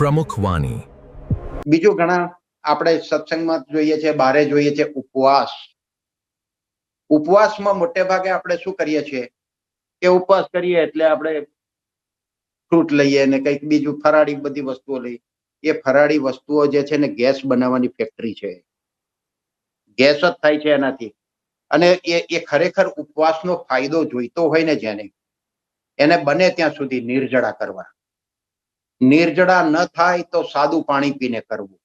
પ્રમુખ વાણી. બીજું ઘણા આપણે સત્સંગમાં જોઈએ છે, બારે જોઈએ છે, ઉપવાસ. ઉપવાસમાં મોટે ભાગે આપણે શું કરીએ છીએ કે ઉપવાસ કરીએ એટલે આપણે ફ્રૂટ લઈએ ને કંઈક બીજું ફરાળી બધી વસ્તુઓ લઈએ. એ ફરાળી વસ્તુઓ જે છે ને ગેસ બનાવવાની ફેક્ટરી છે. ગેસ જ થાય છે એનાથી. અને એ ખરેખર ઉપવાસનો ફાયદો જોઈતો હોય ને જેને, એને બને ત્યાં સુધી નિર્જળા કરવા. નિર્જળા ન થાય તો સાદું પાણી પીને કરવું.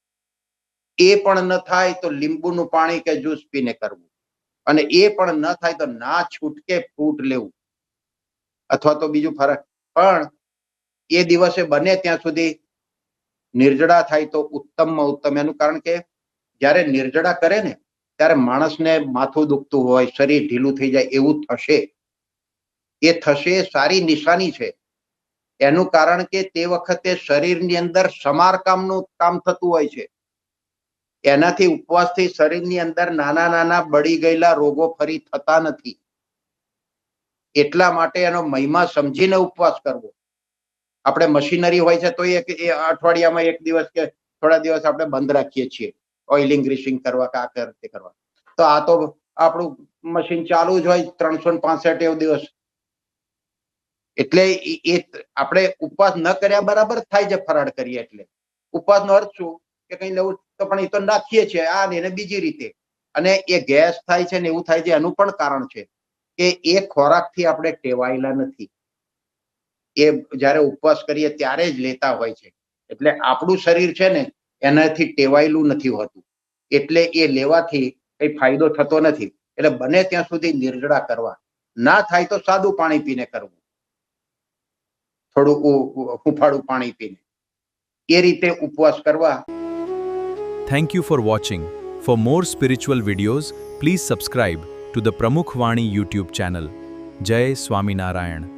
એ પણ ન થાય તો લીંબુનું પાણી કે જ્યુસ પીને કરવું. અને એ પણ ન થાય તો ના છૂટકે ફ્રૂટ લેવું અથવા તો બીજું ફરક. પણ એ દિવસે બને ત્યાં સુધી નિર્જળા થાય તો ઉત્તમમાં ઉત્તમ. એનું કારણ કે જ્યારે નિર્જળા કરે ને ત્યારે માણસને માથું દુખતું હોય, શરીર ઢીલું થઈ જાય એવું થશે. એ થશે એ સારી નિશાની છે. એનું કારણ કે તે વખતે શરીરની અંદર સમારકામનું કામ થતું હોય છે. એનાથી ઉપવાસથી શરીરની અંદર નાના નાના બળી ગયેલા રોગો ફરી થતા નથી. એટલા માટે એનો મહિમા સમજીને ઉપવાસ કરવો. આપણે મશીનરી હોય છે તો એ અઠવાડિયામાં એક દિવસ કે થોડા દિવસ આપણે બંધ રાખીએ છીએ, ઓઇલિંગ ગ્રીસિંગ કરવા કે આ તે કરવા. તો આ તો આપણું મશીન ચાલુ જ હોય 365 દિવસ. એટલે એ આપણે ઉપવાસ ન કર્યા બરાબર થાય છે. ફરાળ કરીએ એટલે ઉપવાસનો અર્થ શું કે કઈ લેવું તો પણ એ તો નાખીએ છીએ આ ને બીજી રીતે. અને એ ગેસ થાય છે ને એવું થાય છે. એનું પણ કારણ છે કે એ ખોરાકથી આપણે ટેવાયેલા નથી. એ જ્યારે ઉપવાસ કરીએ ત્યારે જ લેતા હોય છે. એટલે આપણું શરીર છે ને એનાથી ટેવાયેલું નથી હોતું. એટલે એ લેવાથી કઈ ફાયદો થતો નથી. એટલે બને ત્યાં સુધી નિર્જળા કરવા. ના થાય તો સાદું પાણી પીને કરવું, થોડું હુંફાળું પાણી પીને. એ રીતે ઉપવાસ કરવા. Thank you for watching. For more spiritual videos, please subscribe to the Pramukh Vani YouTube channel. Jai Swaminarayan.